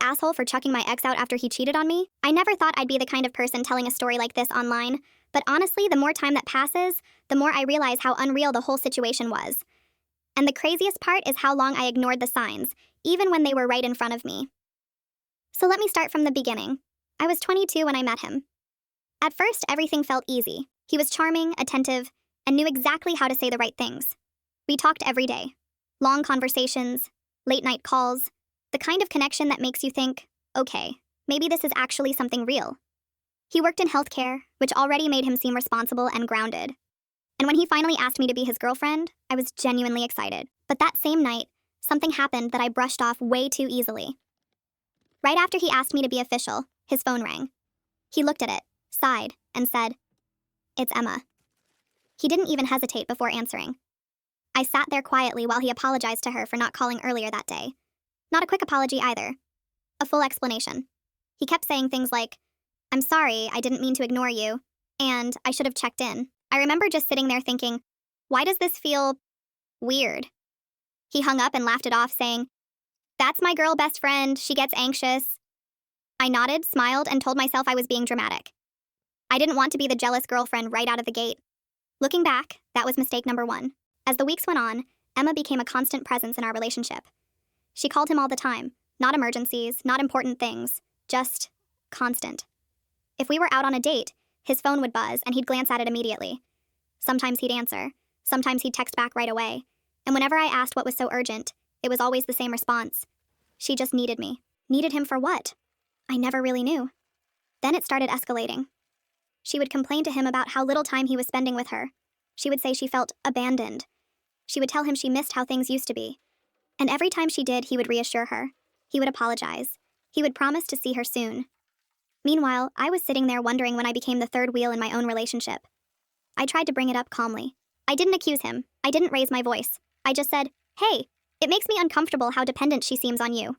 asshole for chucking my ex out after he cheated on me? I never thought I'd be the kind of person telling a story like this online, but honestly, the more time that passes, the more I realize how unreal the whole situation was. And the craziest part is how long I ignored the signs, even when they were right in front of me. So let me start from the beginning. I was 22 when I met him. At first, everything felt easy. He was charming, attentive, and knew exactly how to say the right things. We talked every day. Long conversations, late-night calls, the kind of connection that makes you think, okay, maybe this is actually something real. He worked in healthcare, which already made him seem responsible and grounded. And when he finally asked me to be his girlfriend, I was genuinely excited. But that same night, something happened that I brushed off way too easily. Right after he asked me to be official, his phone rang. He looked at it, sighed, and said, "It's Emma." He didn't even hesitate before answering. I sat there quietly while he apologized to her for not calling earlier that day. Not a quick apology either. A full explanation. He kept saying things like, "I'm sorry, I didn't mean to ignore you," and "I should have checked in." I remember just sitting there thinking, why does this feel weird? He hung up and laughed it off, saying, "That's my girl best friend, she gets anxious." I nodded, smiled, and told myself I was being dramatic. I didn't want to be the jealous girlfriend right out of the gate. Looking back, that was mistake number one. As the weeks went on, Emma became a constant presence in our relationship. She called him all the time, not emergencies, not important things, just constant. If we were out on a date, his phone would buzz and he'd glance at it immediately. Sometimes he'd answer, sometimes he'd text back right away, and whenever I asked what was so urgent, it was always the same response. She just needed me. Needed him for what? I never really knew. Then it started escalating. She would complain to him about how little time he was spending with her. She would say she felt abandoned. She would tell him she missed how things used to be. And every time she did, he would reassure her. He would apologize. He would promise to see her soon. Meanwhile, I was sitting there wondering when I became the third wheel in my own relationship. I tried to bring it up calmly. I didn't accuse him. I didn't raise my voice. I just said, "Hey, it makes me uncomfortable how dependent she seems on you."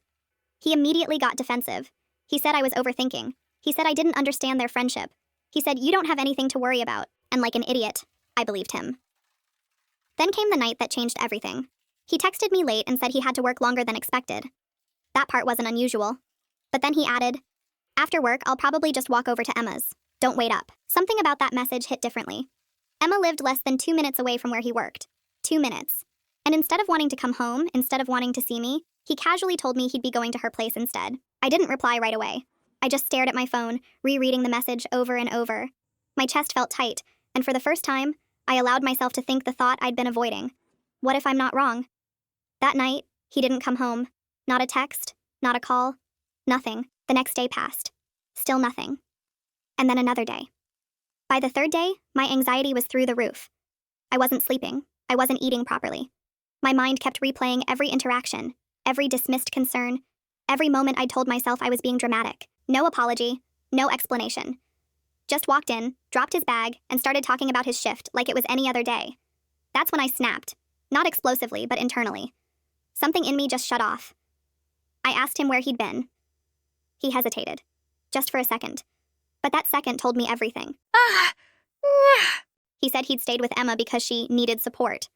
He immediately got defensive. He said I was overthinking. He said I didn't understand their friendship. He said, "You don't have anything to worry about." And like an idiot, I believed him. Then came the night that changed everything. He texted me late and said he had to work longer than expected. That part wasn't unusual. But then he added, "After work, I'll probably just walk over to Emma's. Don't wait up." Something about that message hit differently. Emma lived less than 2 minutes away from where he worked. 2 minutes. And instead of wanting to come home, instead of wanting to see me, he casually told me he'd be going to her place instead. I didn't reply right away. I just stared at my phone, rereading the message over and over. My chest felt tight, and for the first time, I allowed myself to think the thought I'd been avoiding. What if I'm not wrong? That night, he didn't come home. Not a text, not a call, nothing. The next day passed. Still nothing. And then another day. By the third day, my anxiety was through the roof. I wasn't sleeping. I wasn't eating properly. My mind kept replaying every interaction, every dismissed concern, every moment I told myself I was being dramatic. No apology, no explanation. Just walked in, dropped his bag, and started talking about his shift like it was any other day. That's when I snapped. Not explosively, but internally. Something in me just shut off. I asked him where he'd been. He hesitated. Just for a second. But that second told me everything. He said he'd stayed with Emma because she needed support.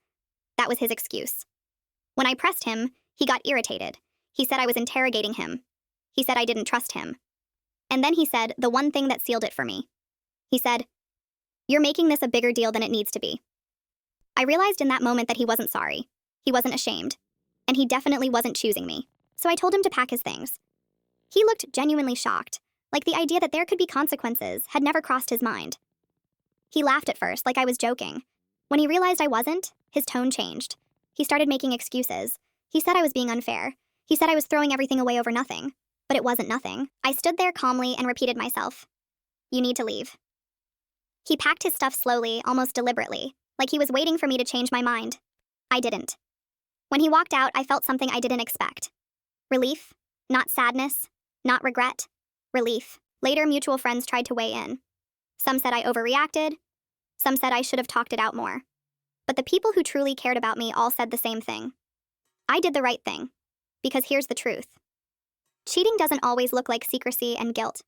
That was his excuse. When I pressed him, he got irritated. He said I was interrogating him. He said I didn't trust him. And then he said the one thing that sealed it for me. He said, "You're making this a bigger deal than it needs to be." I realized in that moment that he wasn't sorry. He wasn't ashamed. And he definitely wasn't choosing me. So I told him to pack his things. He looked genuinely shocked, like the idea that there could be consequences had never crossed his mind. He laughed at first, like I was joking. When he realized I wasn't, his tone changed. He started making excuses. He said I was being unfair. He said I was throwing everything away over nothing. But it wasn't nothing. I stood there calmly and repeated myself, "You need to leave." He packed his stuff slowly, almost deliberately, like he was waiting for me to change my mind. I didn't. When he walked out, I felt something I didn't expect. Relief, not sadness, not regret. Relief. Later, mutual friends tried to weigh in. Some said I overreacted. Some said I should have talked it out more. But the people who truly cared about me all said the same thing. I did the right thing. Because here's the truth. Cheating doesn't always look like secrecy and guilt.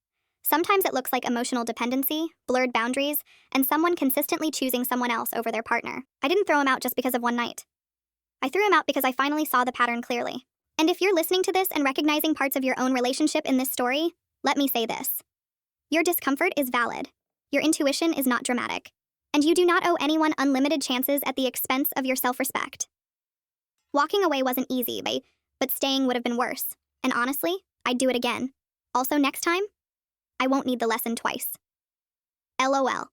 Sometimes it looks like emotional dependency, blurred boundaries, and someone consistently choosing someone else over their partner. I didn't throw him out just because of one night. I threw him out because I finally saw the pattern clearly. And if you're listening to this and recognizing parts of your own relationship in this story, let me say this. Your discomfort is valid. Your intuition is not dramatic. And you do not owe anyone unlimited chances at the expense of your self-respect. Walking away wasn't easy, but staying would have been worse. And honestly, I'd do it again. Also, next time, I won't need the lesson twice. LOL.